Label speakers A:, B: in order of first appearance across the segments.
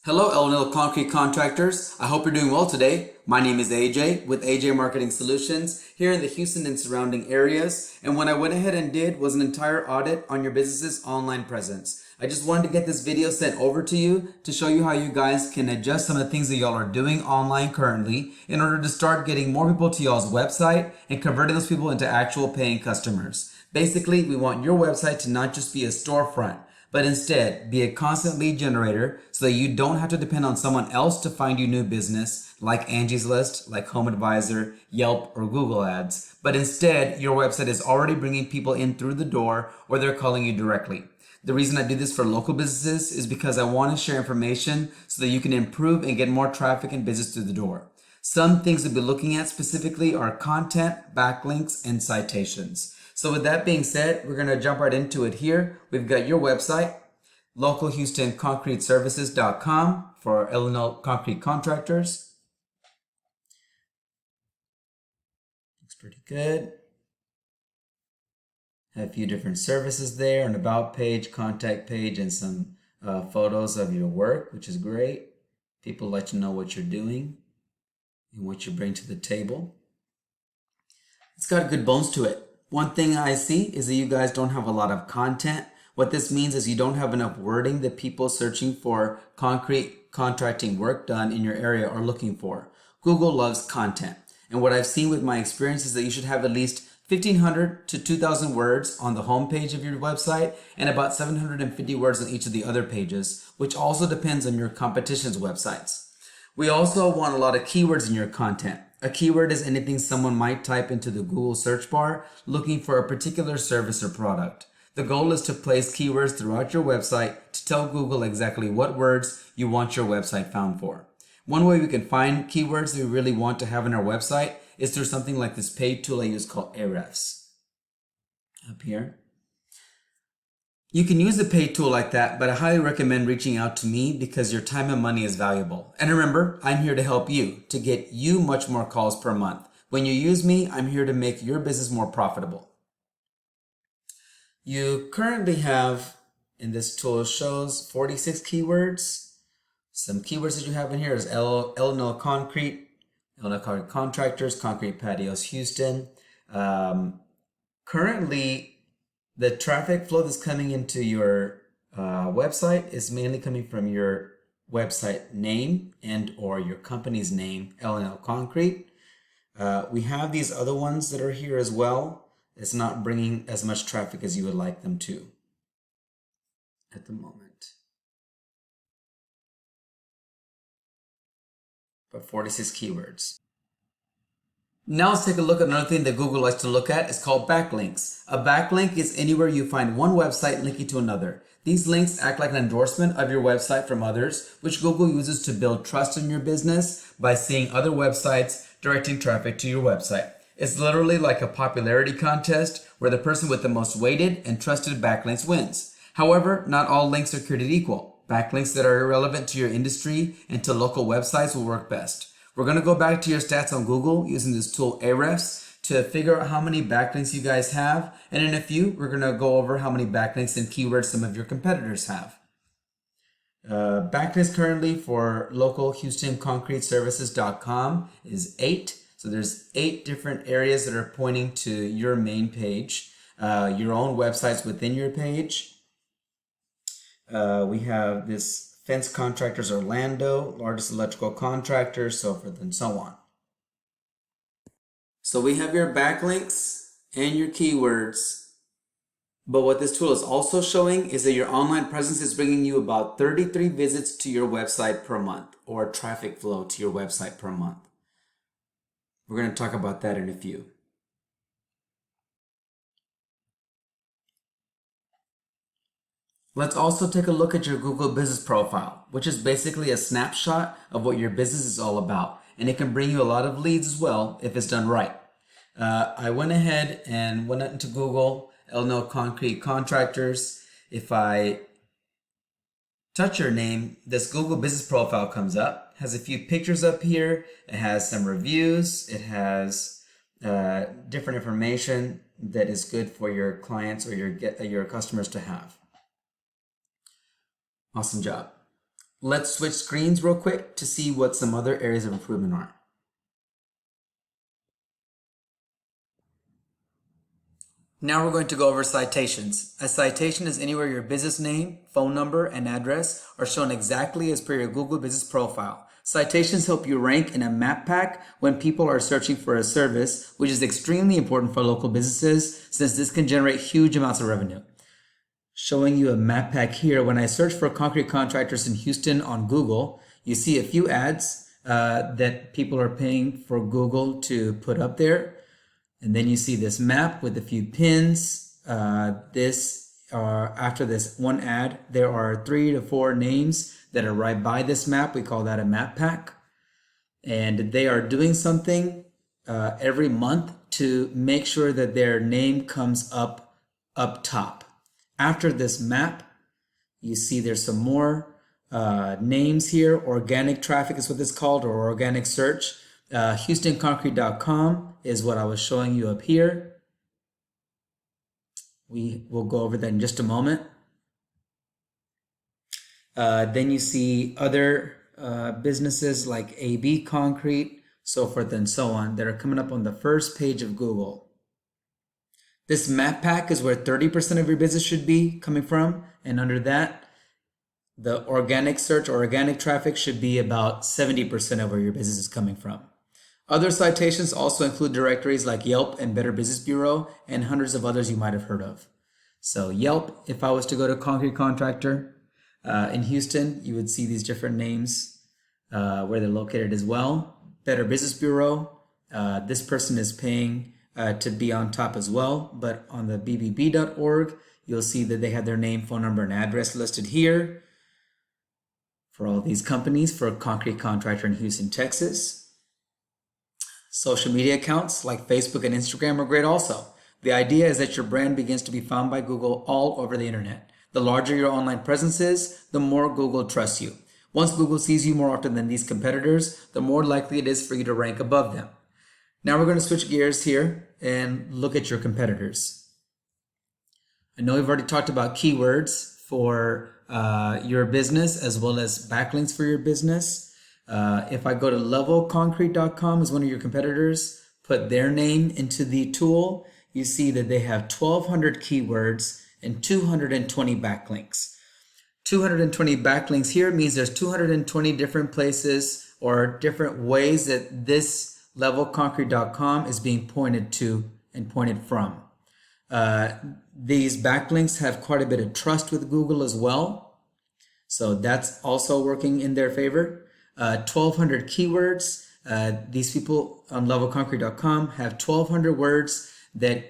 A: Hello, L&L Concrete Contractors. I hope you're doing well today. My name is AJ with AJ Marketing Solutions here in the Houston and surrounding areas. And what I went ahead and did was an entire audit on your business's online presence. I just wanted to get this video sent over to you to show you how you guys can adjust some of the things that y'all are doing online currently in order to start getting more people to y'all's website and converting those people into actual paying customers. Basically, we want your website to not just be a storefront, but instead be a constant lead generator so that you don't have to depend on someone else to find you new business like Angie's List, like Home Advisor, Yelp, or Google Ads. But instead, your website is already bringing people in through the door or they're calling you directly. The reason I do this for local businesses is because I want to share information so that you can improve and get more traffic and business through the door. Some things we'll be looking at specifically are content, backlinks, and citations. So with that being said, we're going to jump right into it here. We've got your website, localhoustonconcreteservices.com for L&L Concrete Contractors. Looks pretty good. Have a few different services there, an about page, contact page, and some photos of your work, which is great. People like to know what you're doing and what you bring to the table. It's got good bones to it. One thing I see is that you guys don't have a lot of content. What this means is you don't have enough wording that people searching for concrete contracting work done in your area are looking for. Google loves content. And what I've seen with my experience is that you should have at least 1,500 to 2,000 words on the home page of your website and about 750 words on each of the other pages, which also depends on your competition's websites. We also want a lot of keywords in your content. A keyword is anything someone might type into the Google search bar looking for a particular service or product. The goal is to place keywords throughout your website to tell Google exactly what words you want your website found for. One way we can find keywords that we really want to have in our website is through something like this paid tool I use called Ahrefs. Up here. You can use a paid tool like that, but I highly recommend reaching out to me because your time and money is valuable. And remember, I'm here to help you, to get you much more calls per month. When you use me, I'm here to make your business more profitable. You currently have, in this tool shows 46 keywords. Some keywords that you have in here is L&L Concrete, L&L Concrete Contractors, Concrete Patios Houston. Currently, the traffic flow that's coming into your website is mainly coming from your website name and or your company's name, L&L Concrete. We have these other ones that are here as well. It's not bringing as much traffic as you would like them to at the moment. But 46 keywords. Now let's take a look at another thing that Google likes to look at. It's called backlinks. A backlink is anywhere you find one website linking to another. These links act like an endorsement of your website from others, which Google uses to build trust in your business by seeing other websites directing traffic to your website. It's literally like a popularity contest where the person with the most weighted and trusted backlinks wins. However, not all links are created equal. Backlinks that are irrelevant to your industry and to local websites will work best. We're going to go back to your stats on Google using this tool Ahrefs to figure out how many backlinks you guys have. And in a few, we're going to go over how many backlinks and keywords some of your competitors have. Backlinks currently for localhoustonconcreteservices.com is 8. So there's 8 different areas that are pointing to your main page, your own websites within your page. We have this Fence Contractors Orlando, largest electrical contractor, so forth and so on. So we have your backlinks and your keywords. But what this tool is also showing is that your online presence is bringing you about 33 visits to your website per month, or traffic flow to your website per month. We're going to talk about that in a few. Let's also take a look at your Google Business Profile, which is basically a snapshot of what your business is all about. And it can bring you a lot of leads as well if it's done right. I went ahead and went into Google, L&L Concrete Contractors. If I touch your name, this Google Business Profile comes up. It has a few pictures up here. It has some reviews. It has different information that is good for your clients or your customers to have. Awesome job. Let's switch screens real quick to see what some other areas of improvement are. Now we're going to go over citations. A citation is anywhere your business name, phone number, and address are shown exactly as per your Google Business profile. Citations help you rank in a map pack when people are searching for a service, which is extremely important for local businesses since this can generate huge amounts of revenue. Showing you a map pack here. When I search for concrete contractors in Houston on Google, you see a few ads that people are paying for Google to put up there. And then you see this map with a few pins. After this one ad, there are 3 to 4 names that are right by this map. We call that a map pack. And they are doing something every month to make sure that their name comes up top. After this map, you see there's some more names here. Organic traffic is what it's called, or organic search. HoustonConcrete.com is what I was showing you up here. We will go over that in just a moment. Then you see other businesses like AB Concrete, so forth and so on, that are coming up on the first page of Google. This map pack is where 30% of your business should be coming from, and under that, the organic search or organic traffic should be about 70% of where your business is coming from. Other citations also include directories like Yelp and Better Business Bureau and hundreds of others you might have heard of. So Yelp, if I was to go to Concrete Contractor in Houston, you would see these different names where they're located as well. Better Business Bureau, this person is paying to be on top as well, but on the bbb.org, you'll see that they have their name, phone number, and address listed here for all these companies for Concrete Contractor in Houston, Texas. Social media accounts like Facebook and Instagram are great also. The idea is that your brand begins to be found by Google all over the internet. The larger your online presence is, the more Google trusts you. Once Google sees you more often than these competitors, the more likely it is for you to rank above them. Now we're going to switch gears here and look at your competitors. I know we've already talked about keywords for your business as well as backlinks for your business. If I go to levelconcrete.com as one of your competitors, put their name into the tool, you see that they have 1,200 keywords and 220 backlinks. 220 backlinks here means there's 220 different places or different ways that this levelconcrete.com is being pointed to and pointed from. These backlinks have quite a bit of trust with Google as well, so that's also working in their favor. 1,200 keywords. These people on levelconcrete.com have 1,200 words that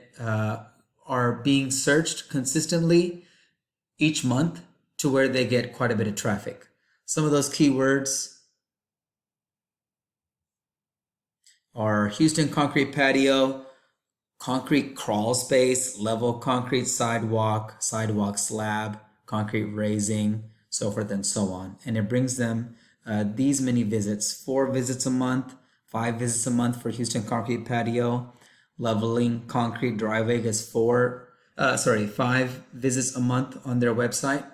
A: are being searched consistently each month to where they get quite a bit of traffic. Some of those keywords are Houston Concrete Patio, Concrete Crawl Space, Level Concrete Sidewalk, Sidewalk Slab, Concrete Raising, so forth and so on. And it brings them these many visits, 4 visits a month, 5 visits a month for Houston Concrete Patio. Leveling Concrete Driveway gets 5 visits a month on their website.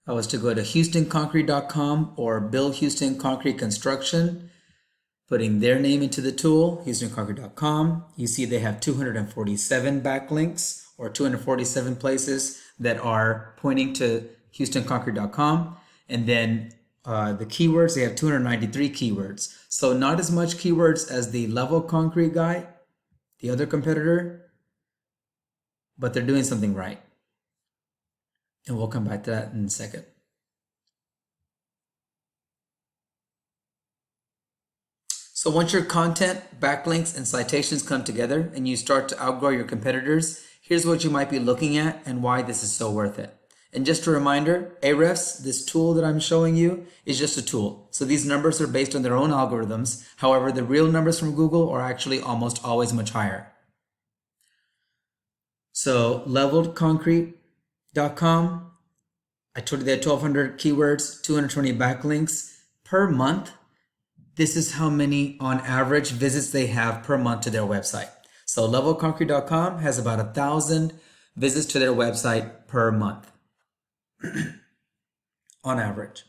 A: I was to go to HoustonConcrete.com or Bill Houston Concrete Construction, putting their name into the tool, HoustonConcrete.com. You see they have 247 backlinks or 247 places that are pointing to HoustonConcrete.com. And then the keywords, they have 293 keywords. So not as much keywords as the Level Concrete guy, the other competitor, but they're doing something right. And we'll come back to that in a second. So once your content, backlinks, and citations come together and you start to outgrow your competitors, here's what you might be looking at and why this is so worth it. And just a reminder, Ahrefs, this tool that I'm showing you, is just a tool. So these numbers are based on their own algorithms. However, the real numbers from Google are actually almost always much higher. So leveledconcrete.com, I told you they had 1,200 keywords, 220 backlinks per month. This is how many on average visits they have per month to their website. So levelconcrete.com has about 1,000 visits to their website per month.
B: on average.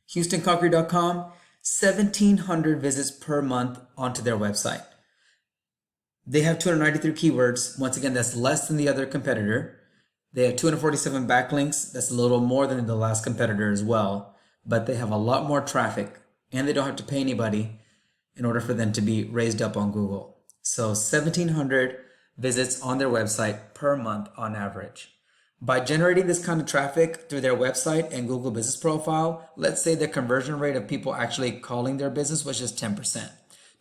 B: HoustonConcrete.com, 1,700 visits per month onto their website. They have 293 keywords. Once again, that's less than the other competitor. They have 247 backlinks. That's a little more than the last competitor as well. But they have a lot more traffic, and they don't have to pay anybody in order for them to be raised up on Google. So 1,700 visits on their website per month on average. By generating this kind of traffic through their website and Google Business Profile, let's say the conversion rate of people actually calling their business was just 10%.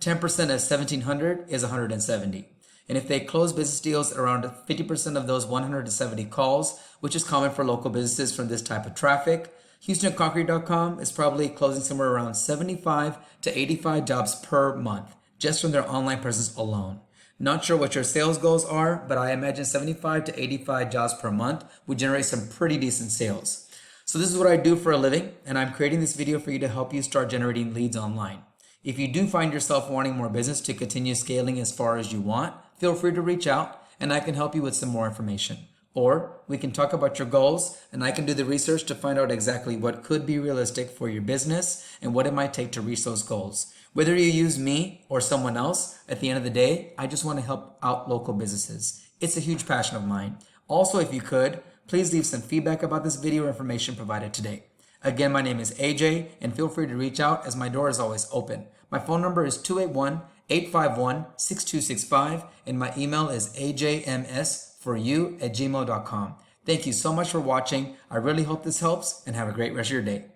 B: 10% of 1,700 is 170. And if they close business deals around 50% of those 170 calls, which is common for local businesses from this type of traffic, HoustonConcrete.com is probably closing somewhere around 75 to 85 jobs per month, just from their online presence alone. Not sure what your sales goals are, but I imagine 75 to 85 jobs per month would generate some pretty decent sales. So this is what I do for a living, and I'm creating this video for you to help you start generating leads online. If you do find yourself wanting more business to continue scaling as far as you want, feel free to reach out and I can help you with some more information. Or we can talk about your goals and I can do the research to find out exactly what could be realistic for your business and what it might take to reach those goals. Whether you use me or someone else, at the end of the day, I just want to help out local businesses. It's a huge passion of mine. Also, if you could, please leave some feedback about this video or information provided today. Again, my name is AJ, and feel free to reach out as my door is always open. My phone number is 281-851-6265, and my email is ajmsforyou@gmail.com. Thank you so much for watching. I really hope this helps, and have a great rest of your day.